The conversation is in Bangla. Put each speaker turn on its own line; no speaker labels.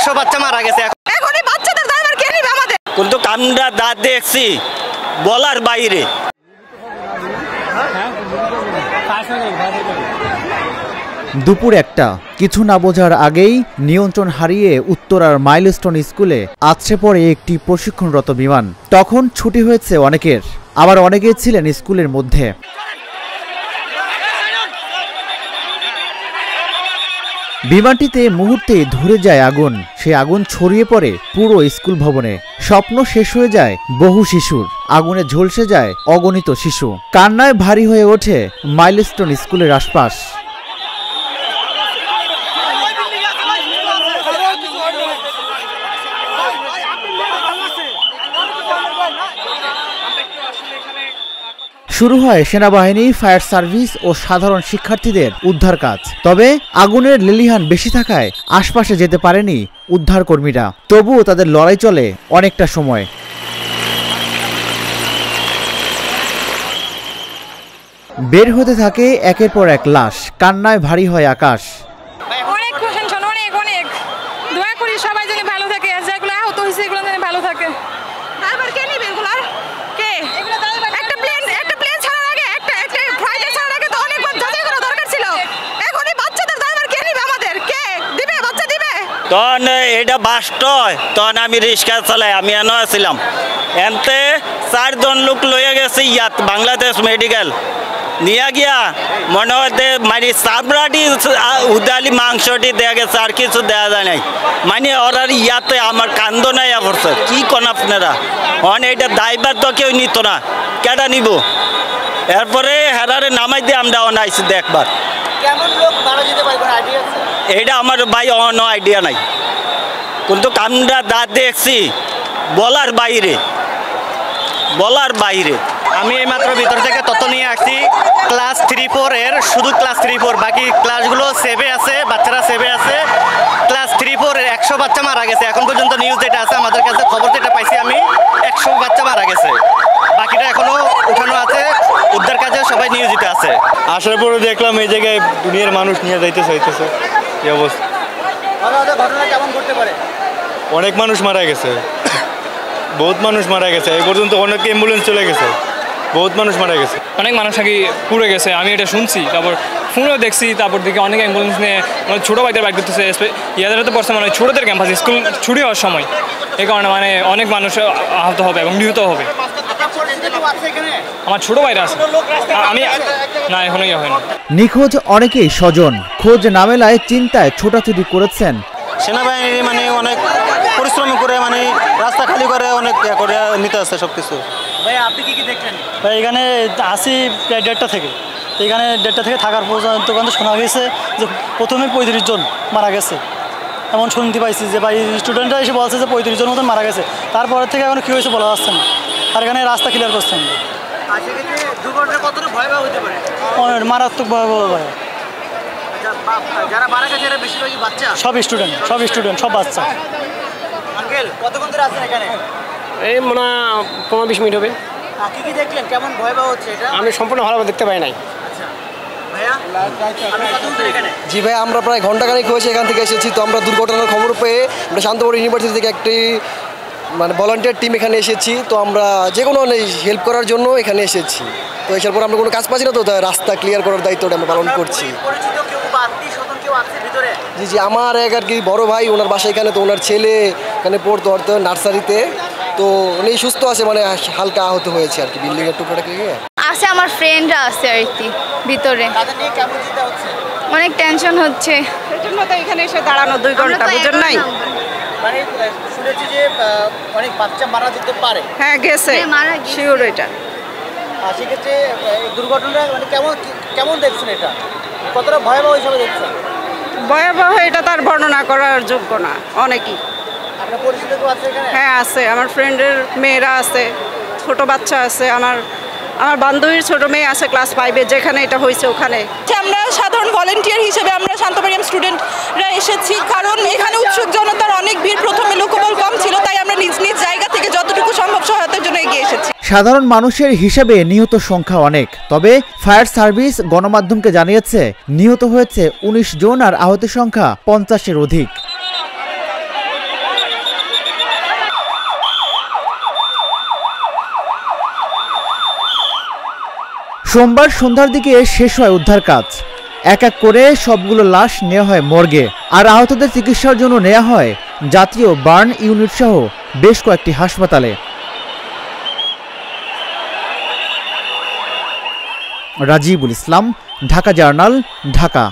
100 বাচ্চা মারা গেছে।
এখন এই বাচ্চাদের দায়ভার কে নেবে আমাদের?
কিন্তু আমরা দাঁত দেখছি বলার বাইরে।
দুপুর 1টা, কিছু না বোঝার আগেই নিয়ন্ত্রণ হারিয়ে উত্তরার মাইলস্টোন স্কুলে আছড়ে পড়ে একটি প্রশিক্ষণরত বিমান। তখন ছুটি হয়েছে অনেকের, আবার অনেকেই ছিলেন স্কুলের মধ্যে। বিমানটিতে মুহূর্তেই ধরে যায় আগুন। সেই আগুন ছড়িয়ে পড়ে পুরো স্কুল ভবনে। স্বপ্ন শেষ হয়ে যায় বহু শিশুর, আগুনে ঝলসে যায় অগণিত শিশু। কান্নায় ভারী হয়ে ওঠে মাইলস্টোন স্কুলের আশপাশ। শুরু হয় সেনাবাহিনী, ফায়ার সার্ভিস ও সাধারণ শিক্ষার্থীদের উদ্ধার কাজ। তবে আগুনের লেলিহান বেশি থাকায় আশপাশে যেতে পারেনি উদ্ধার কর্মীরা। তবুও তাদের লড়াই চলে অনেকটা সময়। বের হতে থাকে একের পর এক লাশ, কান্নায় ভারী হয় আকাশ।
অনেক প্রশংসা, অনেক অনেক দোয়া করি সবাই যেন ভালো থাকে, যেগুলো আহত হয়েছে এগুলো যেন ভালো থাকে। দায়ভার কে নেবে এগুলার? কে? একটা প্লেন ছাড়ার আগে, একটা ফ্লাইট ছাড়ার আগে তো অনেক যাচাই করা দরকার ছিল। এখন এই বাচ্চাদের দায়ভার কে নেবে আমাদের? কে দিবে? বাচ্চা দিবে?
তখন এটা বাস্ট হয়, তখন আমি রিক্সা চালাই, আমি এনে আসছিলাম। এনতে 4 জন লোক লইয়া গেছে ইয়াত বাংলাদেশ মেডিকেল নিয়ে গিয়া মনে হতে মানে চাবড়াটি উদালি মাংসটি দেয়া গেছে, আর কিছু দেওয়া যায় নাই। মানে ওরার ইয়াতে আমার কান্দ নাই পড়ছে। কি কোন আপনারা অন এইটা দায়ভার তো কেউ নিত না, কেটা নিব? এরপরে হেরারে নামাই দিয়ে আমরা অনাইছি দেখবার।
কেমন লোক মারা যেতে পারে কোনো আইডিয়া আছে?
এইটা আমার ভাই অন্য আইডিয়া নাই, কিন্তু আমরা দাঁত দেখছি বলার বাইরে, বলার বাইরে।
আমি এইমাত্র ভিতর থেকে তথ্য নিয়ে আসছি ক্লাস 3-4 এর, শুধু ক্লাস 3-4, বাকি ক্লাসগুলো সেভে আছে, বাচ্চারা সেভে আছে। ক্লাস 3-4 এর 100 বাচ্চা মারা গেছে। এখন পর্যন্ত নিউজ যেটা আছে, আমাদের কাছে খবর যেটা পাইছি আমি, 100 বাচ্চা মারা গেছে। বাকিটা এখনো উঠানো আছে, উদ্ধার কাজে সবাই নিয়োজিত আছে।
আসার পরে দেখলাম এই জায়গায় দুনিয়ার মানুষ নিয়ে যাইতেছে এই অবস্থা।
ঘটনা কেমন ঘটতে পারে?
অনেক মানুষ মারা গেছে, বহুত মানুষ মারা গেছে। এই পর্যন্ত অনেক অ্যাম্বুলেন্স চলে গেছে, বহুত মানুষ মারা গেছে।
অনেক মানুষ নাকি পুড়ে গেছে, আমি এটা শুনছি। তারপর ফোনেও দেখছি, তারপর দেখি অনেক অ্যাম্বুলেন্স নিয়ে মানে ছোটো বাইকের বাইক করতেছে। ইয়াদের তো পড়ছে মানে ছোটোদের ক্যাম্পাস, স্কুল ছুটি হওয়ার সময়। এই কারণে মানে অনেক মানুষ আহত হবে এবং নিহত হবে। আমার ছোটো ভাইরা আছে, আমি না এখনো ইয়ে হয়নি।
নিখোঁজ অনেকেই স্বজন, খোঁজ না মেলায় চিন্তায় ছোটাছুটি করেছেন।
সেনাবাহিনী মানে অনেক পরিশ্রম করে মানে রাস্তা খালি করে অনেক করে নিতে আসছে সব কিছু। ভাই আপনি কি দেখলেন?
ভাই এখানে আসি প্রায় 1:30 থেকে, তো এখানে 1:30 থেকে থাকার পর্যন্ত শোনা গেছে যে প্রথমে 35 জন মারা গেছে। এমন শুনতে পাইছি যে ভাই স্টুডেন্টরা এসে বলছে যে 35 জন মতন মারা গেছে। তারপর থেকে এখন কী হয়েছে বলা যাচ্ছে না, আর এখানে রাস্তা ক্লিয়ার করছেন।
দুর্ঘটনা কতটা ভয়াবহ হতে পারে?
মারাত্মক ভয়াবহ ভাই।
যারা মারা গেছে এরা বেশিরভাগই বাচ্চা,
সব স্টুডেন্ট, সব বাচ্চা।
আঙ্কেল কতক্ষণ ধরে আছেন এখানে?
এই মনে হয় 15-20 মিনিট হবে।
কি দেখলেন? কেমন ভয়াবহ হচ্ছে এটা?
আমি সম্পূর্ণ ভালো দেখতে পাই নাই।
জি ভাই, আমরা প্রায় ঘন্টাখানেক হয়েছে এখান থেকে এসেছি। তো আমরা দুর্ঘটনার খবর পেয়ে আমরা শান্তপুর ইউনিভার্সিটি থেকে একটি মানে ভলান্টিয়ার টিম এখানে এসেছি। তো আমরা যে কোনো হেল্প করার জন্য এখানে এসেছি। তো এসার পর আমরা কোনো কাজ পাচ্ছি না, তো রাস্তা ক্লিয়ার করার দায়িত্বটা আমরা পালন করছি। জি, আমার এক আর কি বড় ভাই, ওনার বাসা এখানে। তো ওনার ছেলে এখানে পড়তো নার্সারিতে। তো উনি সুস্থ আছে, মানে হালকা আহত হয়েছে আর কি বিল্ডিংয়ের টুকরাটা গিয়ে
আছে। আমার ফ্রেন্ডরা আছে আর কি ভিতরে, অনেক টেনশন হচ্ছে।
এই জন্য তো এখানে এসে দাঁড়ানো 2 ঘন্টা, বুঝেন নাই?
মানে শুনেছি যে অনেক বাচ্চা মারা যেতে পারে।
হ্যাঁ গেছে, শিওর এটা।
আর সেক্ষেত্রে দুর্ঘটনাটা মানে কেমন দেখছেন? এটা কতটা ভয়াবহ হিসাবে দেখছেন?
ভয়াবহ এটা তার বর্ণনা করার যোগ্য না। অনেকই।
আপনার পরিচিত কেউ আছে এখানে?
হ্যাঁ আছে, আমার ফ্রেন্ডের মেয়েরা আছে, ছোট বাচ্চা আছে। আমার বান্ধবীর ছোট মেয়ে আছে ক্লাস 5-এ, যেখানে এটা হয়েছে ওখানে। আমরা সাধারণ ভলেন্টিয়ার হিসেবে আমরা শান্তবাড়িয়াম স্টুডেন্টরা এসেছি, কারণ এখানে উৎসুক জনতার অনেক ভিড়। প্রথমে লোকবল কম ছিল, তাই আমরা নিজ নিজ জায়গা থেকে যতটুকু সম্ভব সহায়তার জন্য এগিয়ে এসেছি।
সাধারণ মানুষের হিসাবে নিহত সংখ্যা অনেক। তবে ফায়ার সার্ভিস গণমাধ্যমকে জানিয়েছে নিহত হয়েছে 19 জন আর আহতের সংখ্যা 50-এর অধিক। সোমবার সন্ধ্যার দিকে শেষ হয় উদ্ধার কাজ। এক এক করে সবগুলো লাশ নেওয়া হয় মর্গে, আর আহতদের চিকিৎসার জন্য নেওয়া হয় জাতীয় বার্ন ইউনিট সহ বেশ কয়েকটি হাসপাতালে। রাজিবুল ইসলাম, ঢাকা জার্নাল, ঢাকা।